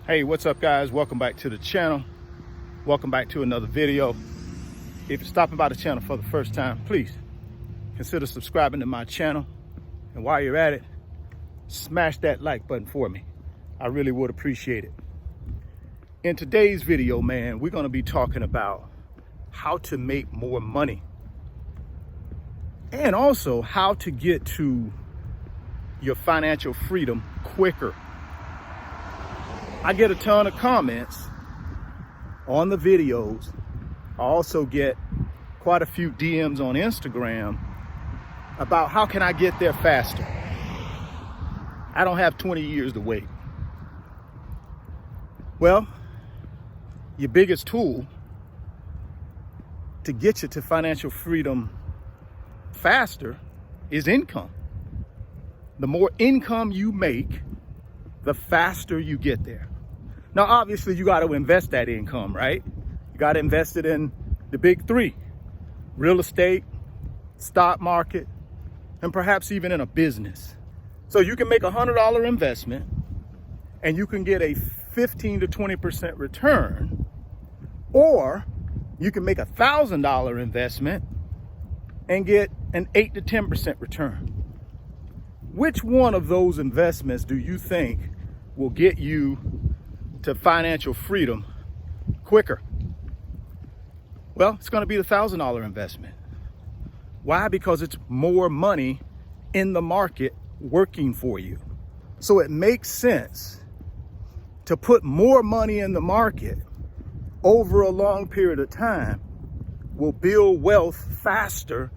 Hey, what's up guys? Welcome back to the channel. Welcome back to another video. If you're stopping by the channel for the first time, please consider subscribing to my channel. And while you're at it, smash that like button for me. I really would appreciate it. In today's video, man, we're gonna be talking about how to make more money and also how to get to your financial freedom quicker. I get a ton of comments on the videos. I also get quite a few DMs on Instagram about how can I get there faster. I don't have 20 years to wait. Well, your biggest tool to get you to financial freedom faster is income. The more income you make, the faster you get there. Now, obviously, you got to invest that income, right? You got to invest it in the big three: real estate, stock market, and perhaps even in a business. So you can make a $100 investment and you can get a 15 to 20% return, or you can make a $1,000 investment and get an 8 to 10% return. Which one of those investments do you think will get you to financial freedom quicker? Well, it's going to be the $1,000 investment. Why? Because it's more money in the market working for you. So it makes sense to put more money in the market over a long period of time will build wealth faster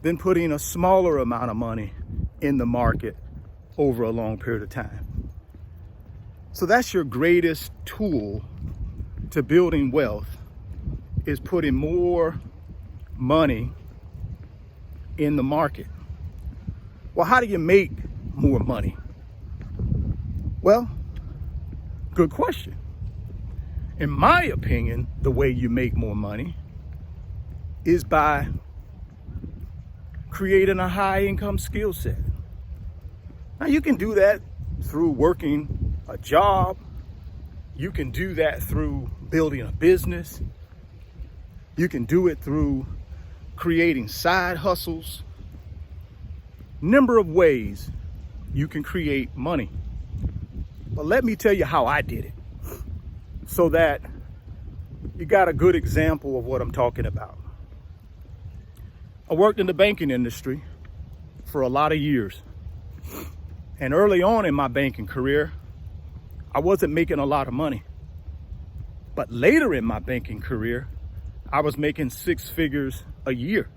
than putting a smaller amount of money in the market over a long period of time. So that's your greatest tool to building wealth, is putting more money in the market. Well, how do you make more money? Well, good question. In my opinion, the way you make more money is by creating a high income skill set. Now, you can do that through working a job. You can do that through building a business. You can do it through creating side hustles. Number of ways you can create money. But let me tell you how I did it, so that you got a good example of what I'm talking about. I worked in the banking industry for a lot of years. And early on in my banking career, I wasn't making a lot of money. But later in my banking career, I was making 6 figures a year.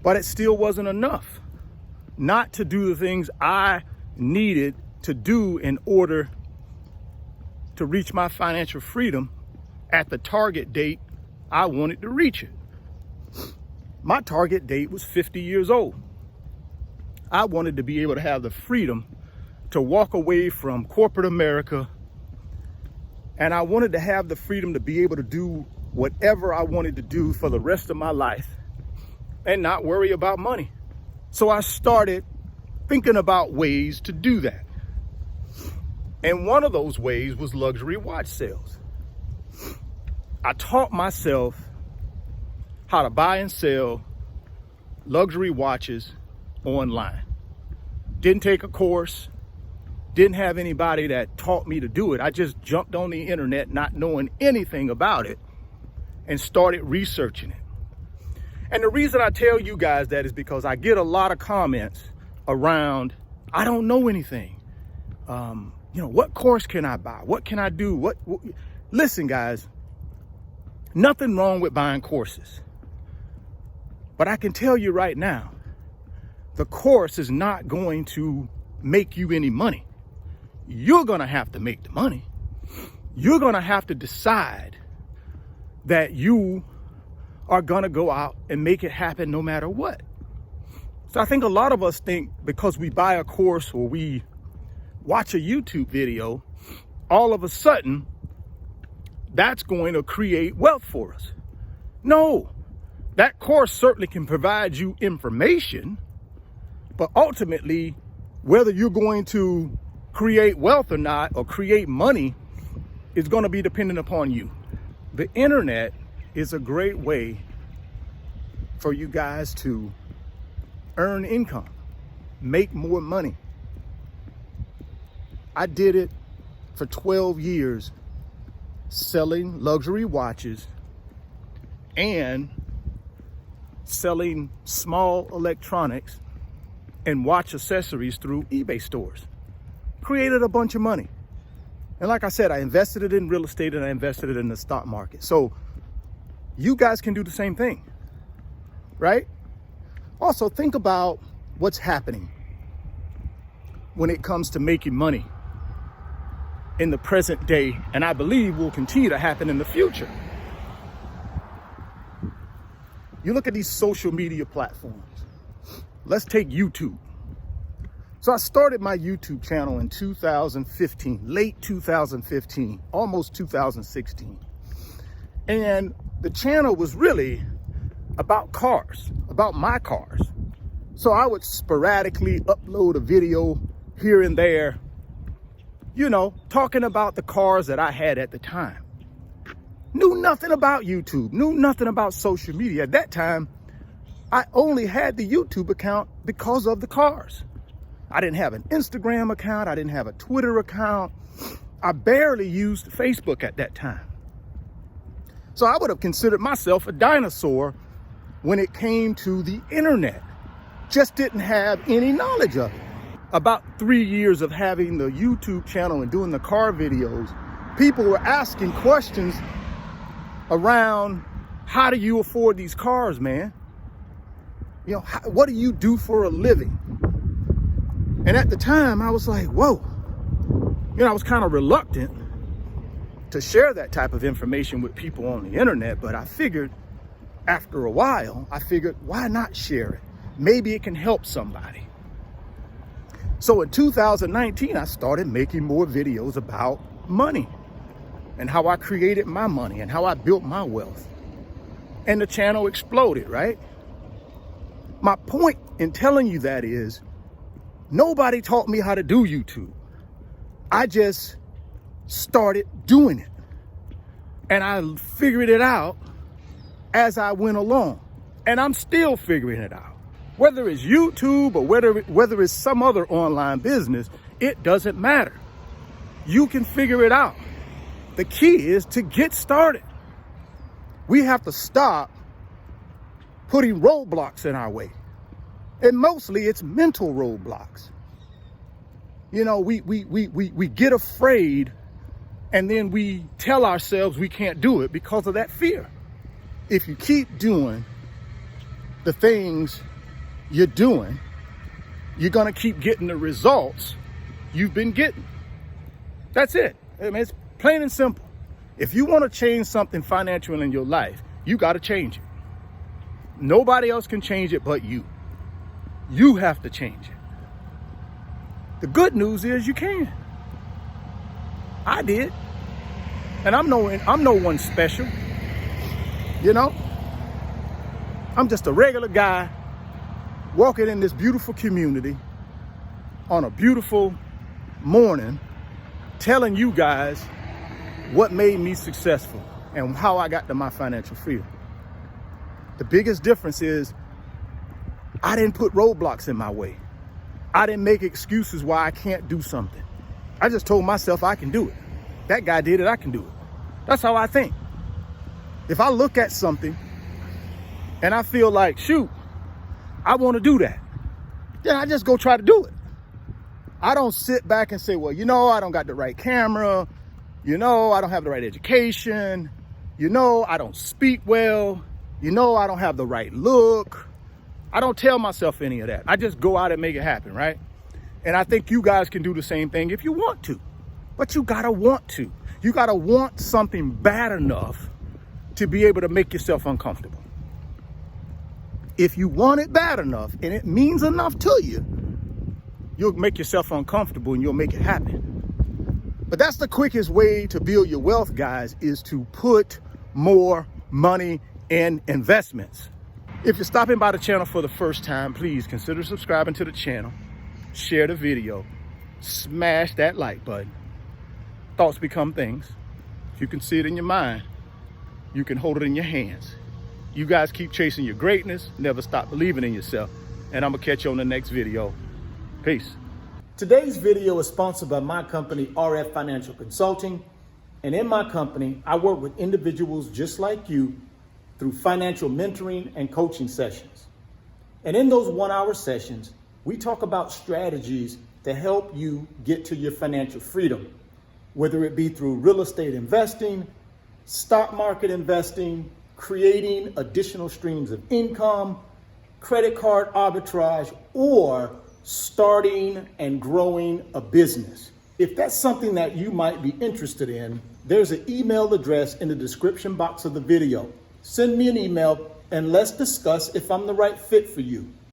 But it still wasn't enough not to do the things I needed to do in order to reach my financial freedom at the target date I wanted to reach it. My target date was 50 years old. I wanted to be able to have the freedom to walk away from corporate America, and I wanted to have the freedom to be able to do whatever I wanted to do for the rest of my life and not worry about money. So I started thinking about ways to do that. And one of those ways was luxury watch sales. I taught myself how to buy and sell luxury watches online. Didn't take a course, didn't have anybody that taught me to do it. I just jumped on the internet not knowing anything about it and started researching it. And the reason I tell you guys that is because I get a lot of comments around, I don't know anything. What course can I buy? What can I do? Listen, guys, nothing wrong with buying courses. But I can tell you right now, the course is not going to make you any money. You're going to have to make the money. You're going to have to decide that you are going to go out and make it happen no matter what. So I think a lot of us think because we buy a course or we watch a YouTube video, all of a sudden that's going to create wealth for us. No, that course certainly can provide you information, but ultimately, whether you're going to create wealth or not, or create money, is going to be dependent upon you. The internet is a great way for you guys to earn income, make more money. I did it for 12 years, selling luxury watches and selling small electronics and watch accessories through eBay stores. Created a bunch of money. And like I said, I invested it in real estate and I invested it in the stock market. So you guys can do the same thing, right? Also, think about what's happening when it comes to making money in the present day, and I believe will continue to happen in the future. You look at these social media platforms. Let's take YouTube. So I started my YouTube channel in 2015, late 2015, almost 2016. And the channel was really about cars, about my cars. So I would sporadically upload a video here and there, you know, talking about the cars that I had at the time. Knew nothing about YouTube, knew nothing about social media. At that time, I only had the YouTube account because of the cars. I didn't have an Instagram account. I didn't have a Twitter account. I barely used Facebook at that time. So I would have considered myself a dinosaur when it came to the internet. Just didn't have any knowledge of it. About 3 years of having the YouTube channel and doing the car videos, people were asking questions around, how do you afford these cars, man? You know, what do you do for a living? And at the time I was like, whoa, you know, I was kind of reluctant to share that type of information with people on the internet, but I figured after a while, why not share it? Maybe it can help somebody. So in 2019, I started making more videos about money and how I created my money and how I built my wealth. And the channel exploded, right? My point in telling you that is, nobody taught me how to do YouTube. I just started doing it. And I figured it out as I went along. And I'm still figuring it out. Whether it's YouTube or whether it's some other online business, it doesn't matter. You can figure it out. The key is to get started. We have to stop putting roadblocks in our way. And mostly it's mental roadblocks. You know, we get afraid and then we tell ourselves we can't do it because of that fear. If you keep doing the things you're doing, you're going to keep getting the results you've been getting. That's it. I mean, it's plain and simple. If you want to change something financial in your life, you got to change it. Nobody else can change it but you. You have to change it. The good news is you can. I did. And I'm no one special. You know? I'm just a regular guy walking in this beautiful community on a beautiful morning, telling you guys what made me successful and how I got to my financial freedom. The biggest difference is I didn't put roadblocks in my way. I didn't make excuses why I can't do something. I just told myself I can do it. That guy did it, I can do it. That's how I think. If I look at something and I feel like, shoot, I want to do that, then I just go try to do it. I don't sit back and say, well, you know, I don't got the right camera. You know, I don't have the right education. You know, I don't speak well. You know, I don't have the right look. I don't tell myself any of that. I just go out and make it happen, right? And I think you guys can do the same thing if you want to. But you gotta want to. You gotta want something bad enough to be able to make yourself uncomfortable. If you want it bad enough and it means enough to you, you'll make yourself uncomfortable and you'll make it happen. But that's the quickest way to build your wealth, guys, is to put more money in investments. If you're stopping by the channel for the first time, please consider subscribing to the channel, share the video, smash that like button. Thoughts become things. If you can see it in your mind, you can hold it in your hands. You guys keep chasing your greatness, never stop believing in yourself, and I'm gonna catch you on the next video. Peace. Today's video is sponsored by my company, RF Financial Consulting. And in my company, I work with individuals just like you through financial mentoring and coaching sessions. And in those 1-hour sessions, we talk about strategies to help you get to your financial freedom, whether it be through real estate investing, stock market investing, creating additional streams of income, credit card arbitrage, or starting and growing a business. If that's something that you might be interested in, there's an email address in the description box of the video. Send me an email and let's discuss if I'm the right fit for you.